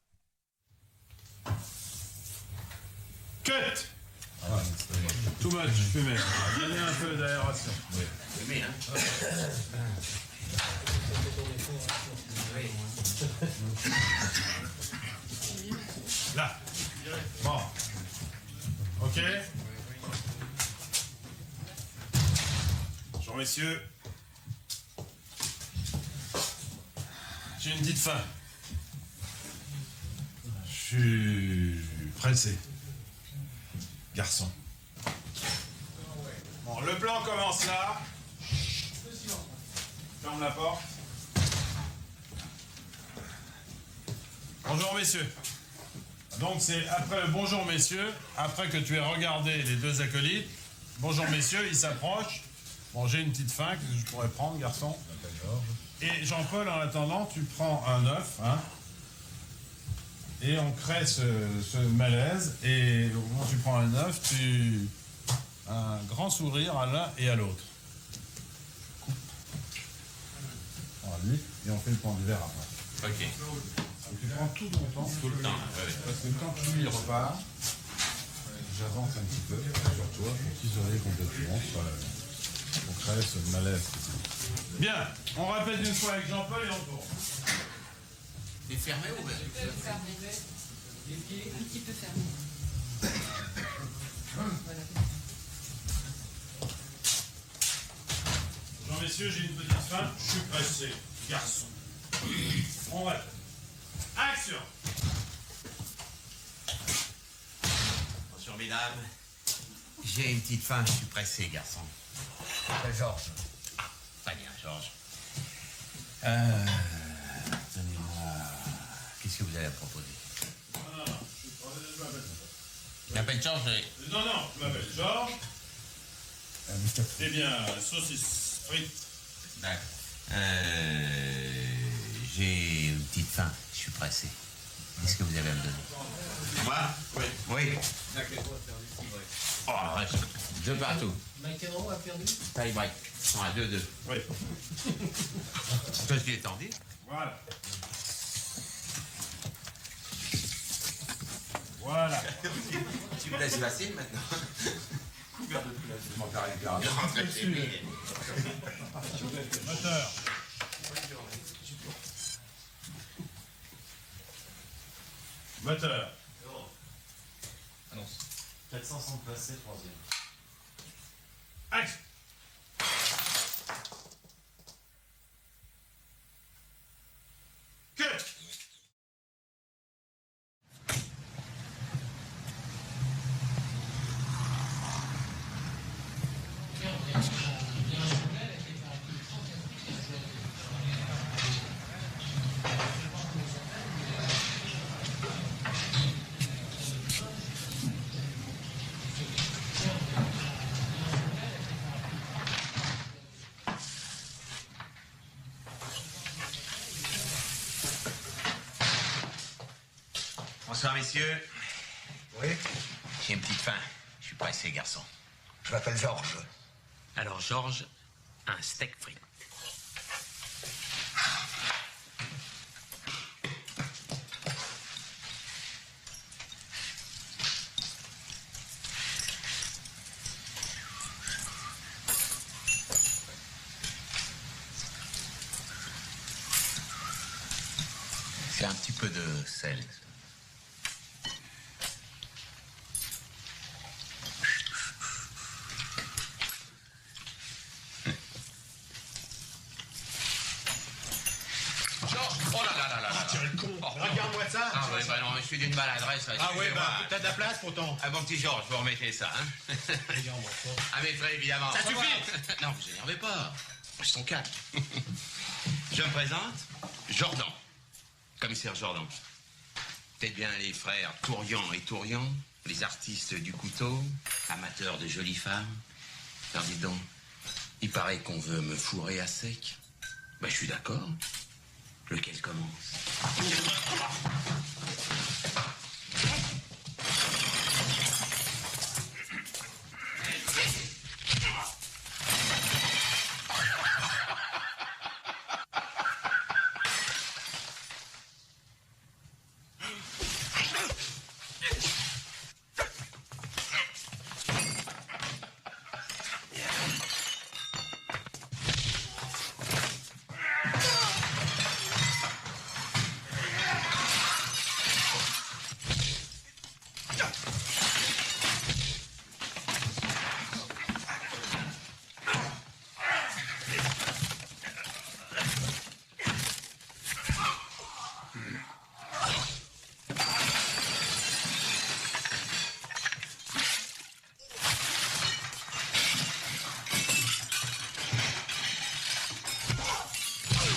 Speaker 12: Cut. Too much, fumé. Donnez un peu d'aération. Oui. Fumé, hein. Là. Bon. Ok. Bonjour messieurs. J'ai une petite faim. Je suis pressé. Garçon. Bon, le plan commence là. Ferme la porte. Bonjour messieurs. Donc c'est après le bonjour messieurs, après que tu aies regardé les deux acolytes. Bonjour messieurs, ils s'approchent. Bon, j'ai une petite faim, qu'est-ce que je pourrais prendre, garçon? Et Jean-Paul, en attendant, tu prends un œuf, hein, et on crée ce malaise, et au moment où tu prends un œuf, tu... un grand sourire à l'un et à l'autre. Coupe. Voilà, lui, et on fait le point du verre après.
Speaker 5: Ok.
Speaker 12: Donc tu prends tout ton temps.
Speaker 5: Tout le temps, ouais.
Speaker 12: Parce que quand lui repart, j'avance un petit peu sur toi pour t'isoler complètement, pour créer ce malaise. Bien, on répète une fois avec Jean-Paul et on tourne.
Speaker 8: C'est fermé ou ouvert?
Speaker 6: Un petit peu fermé.
Speaker 12: Bonjour messieurs, j'ai une petite faim, je suis pressé, garçon. On répète. Action!
Speaker 8: Bonjour mesdames. J'ai une petite faim, je suis pressé, garçon. Georges. Ah, très bien, Georges. Donnez-moi... Qu'est-ce que vous avez à proposer?
Speaker 12: Non,
Speaker 8: je m'appelle Georges.
Speaker 12: Non, je m'appelle Georges. Eh bien, saucisse frites.
Speaker 8: D'accord. J'ai une petite faim, je suis pressé. Qu'est-ce que vous avez à me donner? Moi? Oui. Oui. Oh, reste. Deux partout.
Speaker 6: Maïtero a perdu.
Speaker 8: Taille break. On a 2-2.
Speaker 12: Oui.
Speaker 8: Toi, je l'ai tendu.
Speaker 12: Voilà. Voilà.
Speaker 8: Tu me laisses facile maintenant. Couvert de tout là, je m'en faire une rentre chez lui.
Speaker 12: Moteur. Moteur.
Speaker 14: Annonce. 400 placés, 3e.
Speaker 12: Action. Cut.
Speaker 8: Bonsoir, messieurs.
Speaker 2: Oui?
Speaker 8: J'ai une petite faim. Je suis pressé, garçon.
Speaker 2: Je m'appelle Georges.
Speaker 8: Alors, Georges, un steak frit. C'est un petit peu de sel. Oh là là là là.
Speaker 14: Ah, tu es le con. Regarde-moi ça.
Speaker 8: Ah ouais, bah non, je suis d'une maladresse.
Speaker 14: Ah ouais, bah, t'as de la place pourtant.
Speaker 8: Ah bon petit Georges, vous remettez ça, hein.
Speaker 14: Regarde-moi ça.
Speaker 8: Ah mais très évidemment.
Speaker 14: Ça suffit.
Speaker 8: Non, vous énervez pas. Je sont calme. Je me présente, Jordan. Commissaire Jordan. Peut-être bien les frères Tourian et Tourian, les artistes du couteau, amateurs de jolies femmes. Alors dis donc, il paraît qu'on veut me fourrer à sec. Ben je suis d'accord. Lequel commence?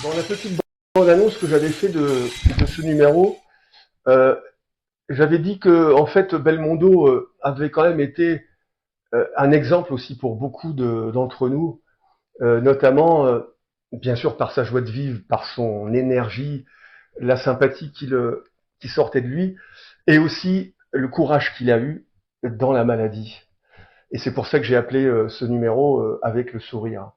Speaker 3: Dans la petite bande-annonce que j'avais fait de ce numéro, j'avais dit que en fait Belmondo avait quand même été un exemple aussi pour beaucoup d'entre nous, notamment bien sûr par sa joie de vivre, par son énergie, la sympathie qui sortait de lui, et aussi le courage qu'il a eu dans la maladie. Et c'est pour ça que j'ai appelé ce numéro Avec le sourire.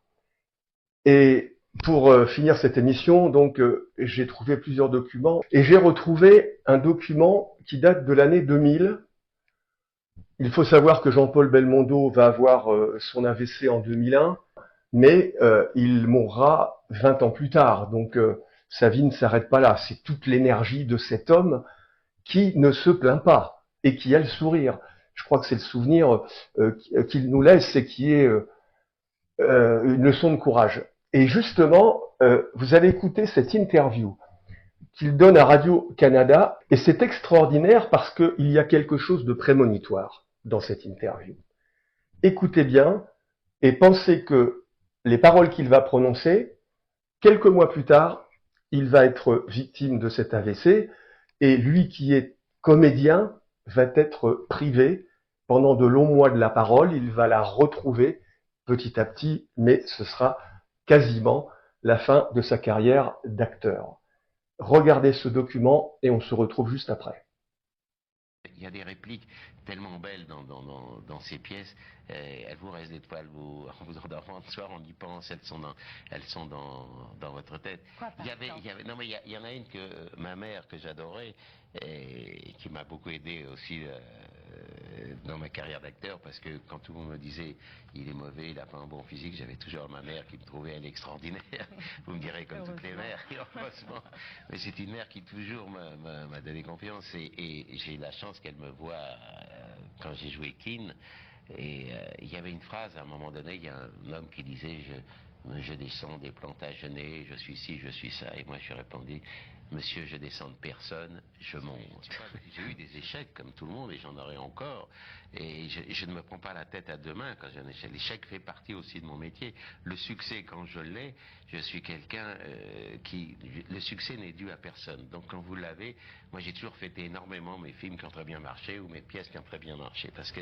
Speaker 3: Et pour finir cette émission, donc j'ai trouvé plusieurs documents et j'ai retrouvé un document qui date de l'année 2000. Il faut savoir que Jean-Paul Belmondo va avoir son AVC en 2001, mais il mourra 20 ans plus tard. Donc sa vie ne s'arrête pas là. C'est toute l'énergie de cet homme qui ne se plaint pas et qui a le sourire. Je crois que c'est le souvenir qu'il nous laisse et qui est une leçon de courage. Et justement, vous allez écouter cette interview qu'il donne à Radio-Canada, et c'est extraordinaire parce qu'il y a quelque chose de prémonitoire dans cette interview. Écoutez bien et pensez que les paroles qu'il va prononcer, quelques mois plus tard, il va être victime de cet AVC, et lui qui est comédien va être privé pendant de longs mois de la parole, il va la retrouver petit à petit, mais ce sera quasiment la fin de sa carrière d'acteur. Regardez ce document et on se retrouve juste après.
Speaker 1: Il y a des répliques tellement belles dans ces pièces, elles vous restent des toiles, en vous endormant le soir, on y pense, elles sont dans votre tête. Il y en a une que ma mère, que j'adorais, et qui m'a beaucoup aidé aussi dans ma carrière d'acteur, parce que quand tout le monde me disait il est mauvais, il n'a pas un bon physique, j'avais toujours ma mère qui me trouvait elle extraordinaire. Vous me direz comme toutes les mères, heureusement. Mais c'est une mère qui toujours m'a donné confiance, et j'ai eu la chance qu'elle me voie quand j'ai joué Keane. Et il y avait une phrase à un moment donné, il y a un homme qui disait je descends des Plantagenets, je suis ci, je suis ça, et moi je suis répondu monsieur, je descends de personne, je monte. J'ai eu des échecs comme tout le monde et j'en aurai encore, et je ne me prends pas la tête à deux mains quand j'ai un échec. L'échec fait partie aussi de mon métier. Le succès, quand je l'ai, je suis quelqu'un qui... Le succès n'est dû à personne. Donc quand vous l'avez, moi j'ai toujours fêté énormément mes films qui ont très bien marché ou mes pièces qui ont très bien marché, parce que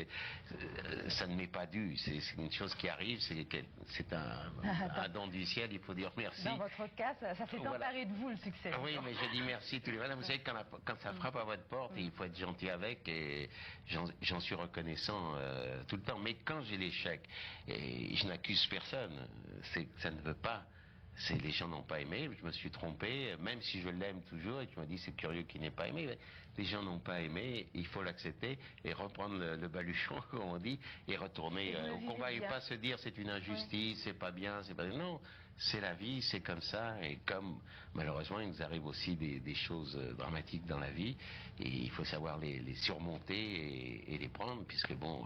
Speaker 1: ça ne m'est pas dû. C'est une chose qui arrive, c'est un don du ciel, il faut dire merci.
Speaker 15: Dans votre cas, ça s'est emparé de vous, le succès.
Speaker 1: Oui, mais je dis merci tous les jours. Vous savez, quand ça frappe à votre porte, il faut être gentil avec, et j'en suis reconnaissant tout le temps. Mais quand j'ai l'échec, et je n'accuse personne, ça ne veut pas. Les gens n'ont pas aimé, je me suis trompé, même si je l'aime toujours, et tu me dis c'est curieux qu'il n'ait pas aimé, mais les gens n'ont pas aimé, il faut l'accepter et reprendre le baluchon, comme on dit, et retourner au combat, et pas se dire c'est une injustice, c'est pas bien, c'est pas... Non,
Speaker 16: c'est la vie, c'est comme ça, et comme malheureusement il nous arrive aussi des choses dramatiques dans la vie, et il faut savoir les surmonter et les prendre, puisque bon,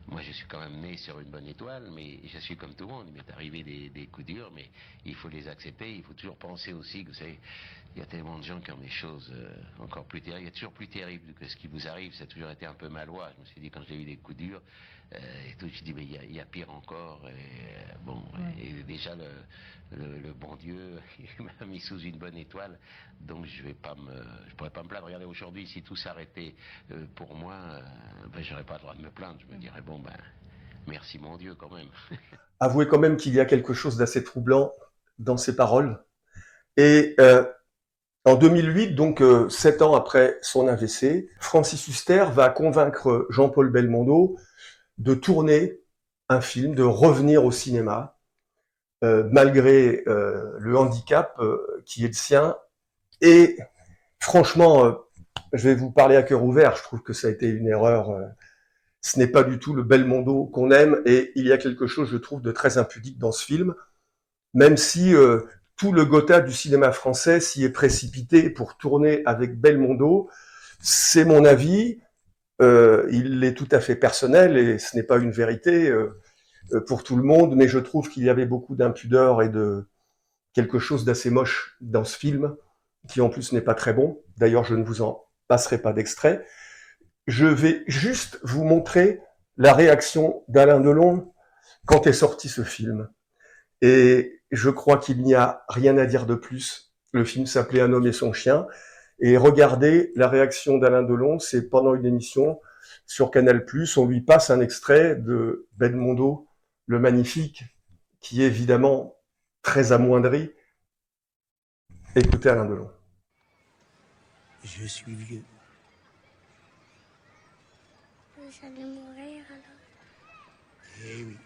Speaker 16: moi je suis quand même né sur une bonne étoile, mais je suis comme tout le monde, il m'est arrivé des coups durs, mais il faut les accepter, il faut toujours penser aussi que vous savez, il y a tellement de gens qui ont des choses encore plus terribles, il y a toujours plus terrible que ce qui vous arrive, ça a toujours été un peu maladroit, je me suis dit quand j'ai eu des coups durs, et tout, je dis mais il y a pire encore, et bon, et déjà le bon Dieu il m'a mis sous une bonne étoile, donc je pourrais pas me plaindre. Regardez, aujourd'hui si tout s'arrêtait pour moi, j'aurais pas le droit de me plaindre, je me dirais bon ben merci mon Dieu quand même.
Speaker 3: Avouez quand même qu'il y a quelque chose d'assez troublant dans ces paroles. Et en 2008, donc 7 ans après son AVC, Francis Huster va convaincre Jean-Paul Belmondo de tourner un film, de revenir au cinéma, malgré le handicap qui est le sien. Et franchement, je vais vous parler à cœur ouvert, je trouve que ça a été une erreur. Ce n'est pas du tout le Belmondo qu'on aime, et il y a quelque chose, je trouve, de très impudique dans ce film, même si tout le Gotha du cinéma français s'y est précipité pour tourner avec Belmondo. C'est mon avis, il est tout à fait personnel, et ce n'est pas une vérité pour tout le monde, mais je trouve qu'il y avait beaucoup d'impudeur et de quelque chose d'assez moche dans ce film, qui en plus n'est pas très bon. D'ailleurs, je ne vous en passerai pas d'extrait. Je vais juste vous montrer la réaction d'Alain Delon quand est sorti ce film. Et je crois qu'il n'y a rien à dire de plus. Le film s'appelait Un homme et son chien. Et regardez la réaction d'Alain Delon, c'est pendant une émission sur Canal+, on lui passe un extrait de Belmondo, le magnifique, qui est évidemment très amoindri. Écoutez Alain Delon.
Speaker 17: Je suis vieux.
Speaker 18: J'allais mourir alors.
Speaker 17: Eh oui.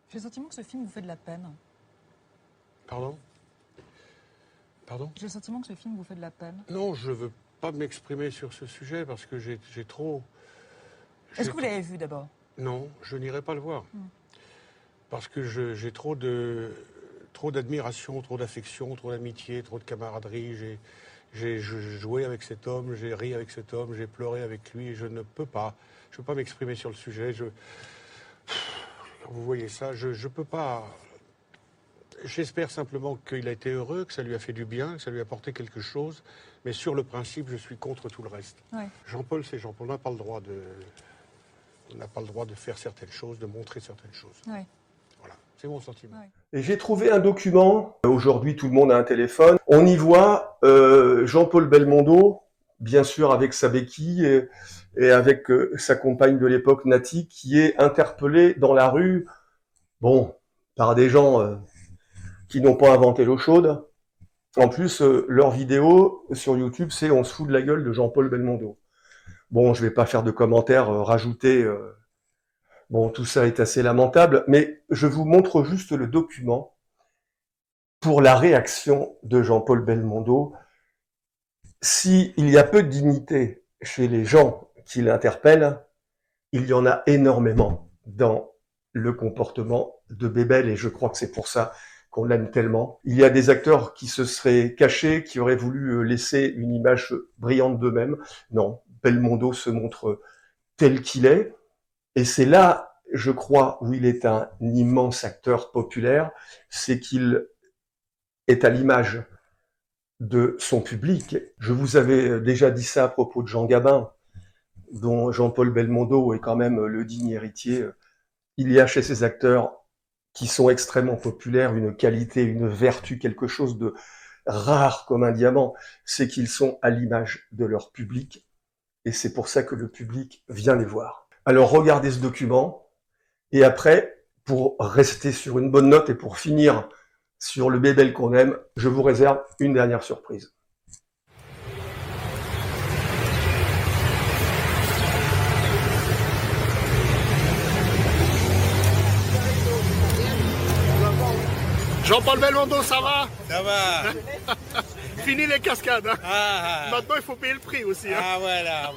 Speaker 19: J'ai le sentiment que ce film vous fait de la peine.
Speaker 17: Pardon? Pardon?
Speaker 19: J'ai le sentiment que ce film vous fait de la peine.
Speaker 17: Non, je veux pas m'exprimer sur ce sujet parce que j'ai trop...
Speaker 19: Est-ce que vous l'avez vu d'abord?
Speaker 17: Non, je n'irai pas le voir. Parce que j'ai trop d'admiration, trop d'affection, trop d'amitié, trop de camaraderie. J'ai joué avec cet homme, j'ai ri avec cet homme, j'ai pleuré avec lui. Et je ne peux pas m'exprimer sur le sujet. Quand vous voyez ça, je peux pas... J'espère simplement qu'il a été heureux, que ça lui a fait du bien, que ça lui a apporté quelque chose. Mais sur le principe, je suis contre tout le reste. Ouais. Jean-Paul, c'est Jean-Paul. On n'a pas le droit de faire certaines choses, de montrer certaines choses. Ouais. Voilà, c'est mon sentiment. Ouais.
Speaker 3: Et j'ai trouvé un document. Aujourd'hui, tout le monde a un téléphone. On y voit Jean-Paul Belmondo, bien sûr avec sa béquille et avec sa compagne de l'époque, Nati, qui est interpellé dans la rue, bon, par des gens qui n'ont pas inventé l'eau chaude. En plus, leur vidéo sur YouTube, c'est « On se fout de la gueule de Jean-Paul Belmondo ». Bon, je vais pas faire de commentaires rajoutés. Bon, tout ça est assez lamentable, mais je vous montre juste le document pour la réaction de Jean-Paul Belmondo. S'il y a peu de dignité chez les gens qui l'interpellent, il y en a énormément dans le comportement de Bébel, et je crois que c'est pour ça qu'on l'aime tellement. Il y a des acteurs qui se seraient cachés, qui auraient voulu laisser une image brillante d'eux-mêmes. Non, Belmondo se montre tel qu'il est, et c'est là, je crois, où il est un immense acteur populaire, c'est qu'il est à l'image de son public. Je vous avais déjà dit ça à propos de Jean Gabin, dont Jean-Paul Belmondo est quand même le digne héritier. Il y a chez ces acteurs qui sont extrêmement populaires une qualité, une vertu, quelque chose de rare comme un diamant, c'est qu'ils sont à l'image de leur public, et c'est pour ça que le public vient les voir. Alors regardez ce document, et après, pour rester sur une bonne note et pour finir sur le Bébel qu'on aime, je vous réserve une dernière surprise.
Speaker 20: Jean-Paul Belmondo, ça va?
Speaker 14: Ça va.
Speaker 20: Fini les cascades. Hein.
Speaker 14: Ah.
Speaker 20: Maintenant, il faut payer le prix aussi. Hein.
Speaker 14: Ah voilà.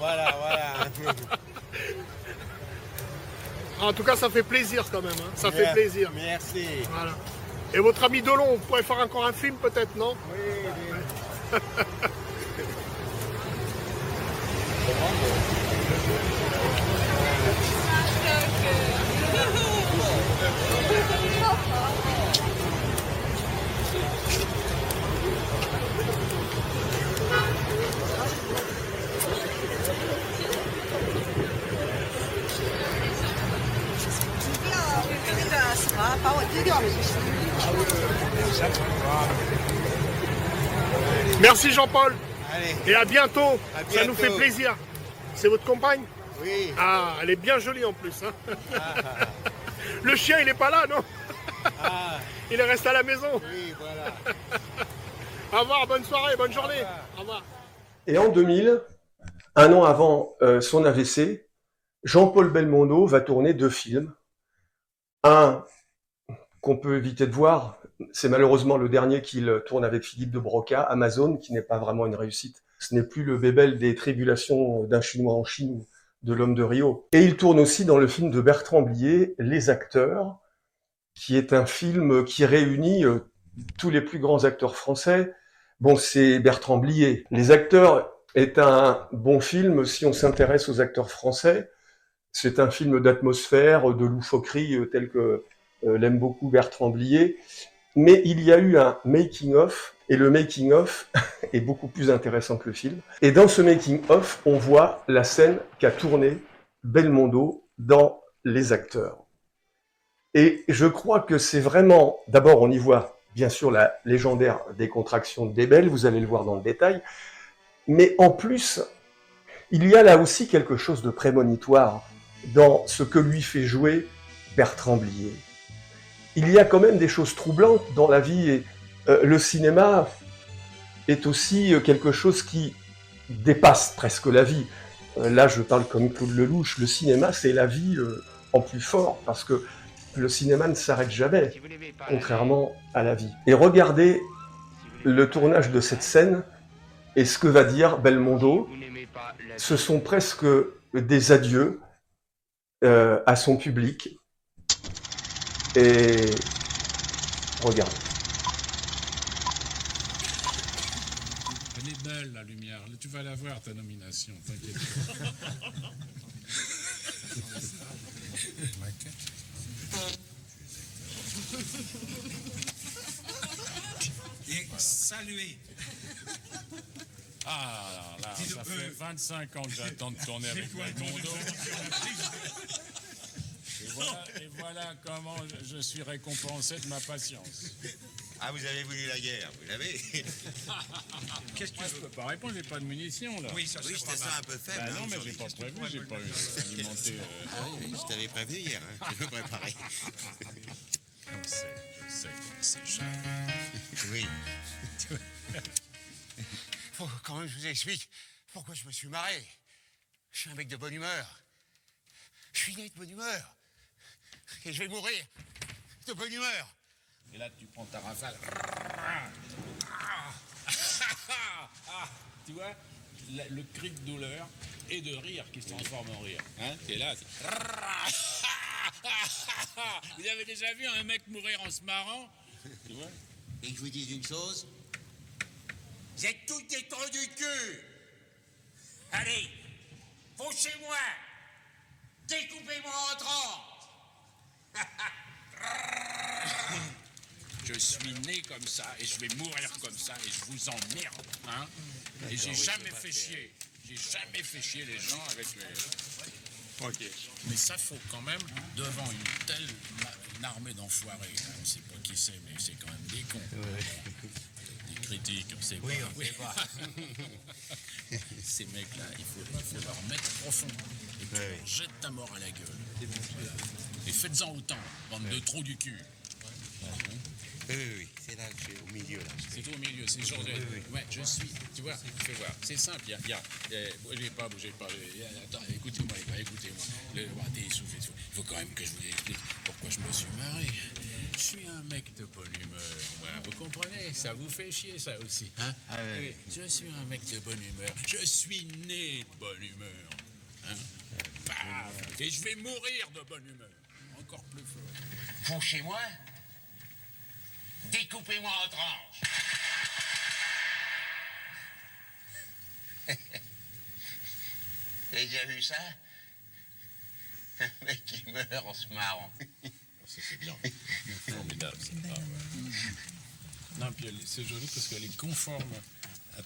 Speaker 20: En tout cas, ça fait plaisir quand même. Hein. Ça fait plaisir.
Speaker 14: Merci.
Speaker 20: Voilà. Et votre ami Delon, vous pourrez faire encore un film peut-être, non?
Speaker 14: Oui.
Speaker 20: Merci Jean-Paul.
Speaker 14: Allez.
Speaker 20: Et à bientôt.
Speaker 14: À
Speaker 20: Ça nous fait
Speaker 14: bientôt.
Speaker 20: plaisir. C'est votre compagne?
Speaker 14: Oui.
Speaker 20: Ah, elle est bien jolie en plus. Hein. Le chien, il est pas là, non? Il reste à la maison.
Speaker 14: Oui, voilà.
Speaker 20: Au revoir, bonne soirée, bonne journée. Au revoir.
Speaker 3: Et en 2000, un an avant son AVC, Jean-Paul Belmondo va tourner 2 films. Un qu'on peut éviter de voir, c'est malheureusement le dernier qu'il tourne avec Philippe de Broca, Amazon, qui n'est pas vraiment une réussite. Ce n'est plus le bébel des tribulations d'un Chinois en Chine ou de l'homme de Rio. Et il tourne aussi dans le film de Bertrand Blier, Les Acteurs, qui est un film qui réunit tous les plus grands acteurs français. Bon, c'est Bertrand Blier. Les Acteurs est un bon film si on s'intéresse aux acteurs français. C'est un film d'atmosphère, de loufoquerie, tel que l'aime beaucoup Bertrand Blier. Mais il y a eu un making-of, et le making-of est beaucoup plus intéressant que le film. Et dans ce making-of, on voit la scène qu'a tournée Belmondo dans Les Acteurs. Et je crois que c'est vraiment... D'abord, on y voit, bien sûr, la légendaire décontraction de Bébel, vous allez le voir dans le détail. Mais en plus, il y a là aussi quelque chose de prémonitoire dans ce que lui fait jouer Bertrand Blier. Il y a quand même des choses troublantes dans la vie, et le cinéma est aussi quelque chose qui dépasse presque la vie. Là, je parle comme Claude Lelouch, le cinéma, c'est la vie en plus fort, parce que le cinéma ne s'arrête jamais, contrairement à la vie. Et regardez le tournage de cette scène, et ce que va dire Belmondo, ce sont presque des adieux à son public. Et regarde.
Speaker 12: Elle est belle, la lumière. Tu vas la voir, ta nomination, t'inquiète pas.
Speaker 8: Et saluez.
Speaker 12: Ah là, ça fait 25 ans que j'attends de tourner avec Belmondo. Et voilà comment je suis récompensé de ma patience.
Speaker 8: Ah, vous avez voulu la guerre, vous l'avez.
Speaker 12: Qu'est-ce que je peux pas répondre, j'ai pas de munitions là.
Speaker 8: Oui, c'était ça un peu faible.
Speaker 12: Bah non, mais j'ai pas prévu, j'ai pas alimenté.
Speaker 8: Ah oui, je t'avais prévenu hier, hein, je me préparais.
Speaker 12: Je sais, c'est cher.
Speaker 8: Oui. Faut quand même que je vous explique pourquoi je me suis marré. Je suis un mec de bonne humeur. Je suis né de bonne humeur. Et je vais mourir de bonne humeur.
Speaker 12: Et là, tu prends ta rafale. Tu vois, le cri de douleur et de rire qui se transforme en rire. Hein, et là, vous avez déjà vu un mec mourir en se marrant? Tu vois?
Speaker 8: Et que je vous dise une chose, vous êtes tous des trous du cul. Allez, fauchez-moi. Découpez-moi en 30.
Speaker 12: Je suis né comme ça et je vais mourir comme ça et je vous emmerde, hein. Et j'ai jamais fait chier. J'ai jamais fait chier les gens avec les... Ok. Mais ça faut quand même, devant une telle une armée d'enfoirés, on ne sait pas qui c'est, mais c'est quand même des cons. Des critiques, on sait pas.
Speaker 8: Oui, on sait pas.
Speaker 12: Ces mecs-là, il faut leur mettre profond. Et puis leur jette ta mort à la gueule. Et faites-en autant, bande de trous du cul.
Speaker 8: Oui, c'est là que je suis au milieu. Là.
Speaker 12: C'est au milieu, c'est genre. Ouais, je suis. Tu vois, fais voir. C'est simple, bougez pas. Attends, écoutez-moi, les gars, écoutez-moi. T'es essoufflé. Il faut quand même que je vous explique pourquoi je me suis marré. Je suis un mec de bonne humeur. Voilà, vous comprenez? Ça vous fait chier, ça aussi. Hein? Ah, oui. Je suis un mec de bonne humeur. Je suis né de bonne humeur. Hein? Bah Et je vais mourir de bonne humeur. Encore plus fort.
Speaker 8: Vous chez moi? Découpez-moi en tranches. T'as déjà vu ça? Un mec qui meurt en se marrant.
Speaker 12: Ça, c'est bien. Formidable. Ça. Ah, ouais. Non, puis c'est joli parce qu'elle est conforme à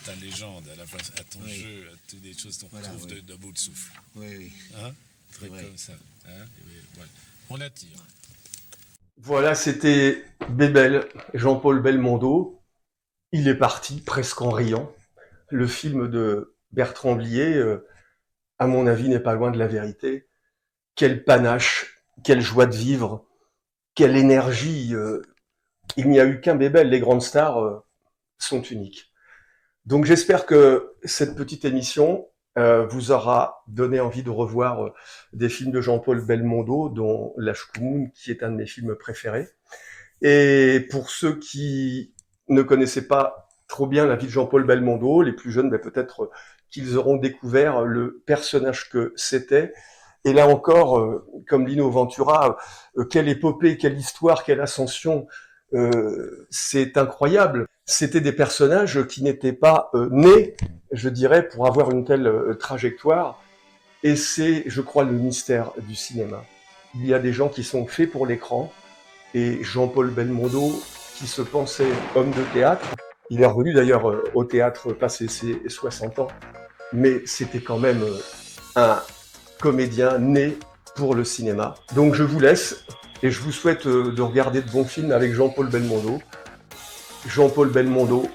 Speaker 12: ta légende, à ton jeu, à toutes les choses qu'on retrouve de bout de souffle.
Speaker 10: Oui.
Speaker 12: Hein? Très comme ça. Hein? Ouais. On l'attire.
Speaker 3: Voilà, c'était Bébel, Jean-Paul Belmondo. Il est parti presque en riant. Le film de Bertrand Blier, à mon avis, n'est pas loin de la vérité. Quel panache, quelle joie de vivre, quelle énergie. Il n'y a eu qu'un Bébel, les grandes stars sont uniques. Donc j'espère que cette petite émission vous aura donné envie de revoir des films de Jean-Paul Belmondo, dont La Shkumun, qui est un de mes films préférés. Et pour ceux qui ne connaissaient pas trop bien la vie de Jean-Paul Belmondo, les plus jeunes, peut-être qu'ils auront découvert le personnage que c'était. Et là encore, comme Lino Ventura, quelle épopée, quelle histoire, quelle ascension, c'est incroyable. C'était des personnages qui n'étaient pas nés, je dirais, pour avoir une telle trajectoire. Et c'est, je crois, le mystère du cinéma. Il y a des gens qui sont faits pour l'écran, et Jean-Paul Belmondo, qui se pensait homme de théâtre, il est revenu d'ailleurs au théâtre passé ses 60 ans, mais c'était quand même un comédien né pour le cinéma. Donc je vous laisse, et je vous souhaite de regarder de bons films avec Jean-Paul Belmondo. Jean-Paul Belmondo,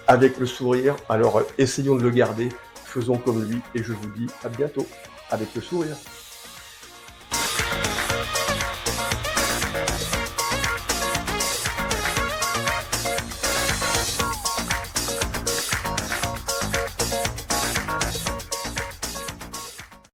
Speaker 3: avec le sourire, alors essayons de le garder, faisons comme lui, et je vous dis à bientôt, avec le sourire.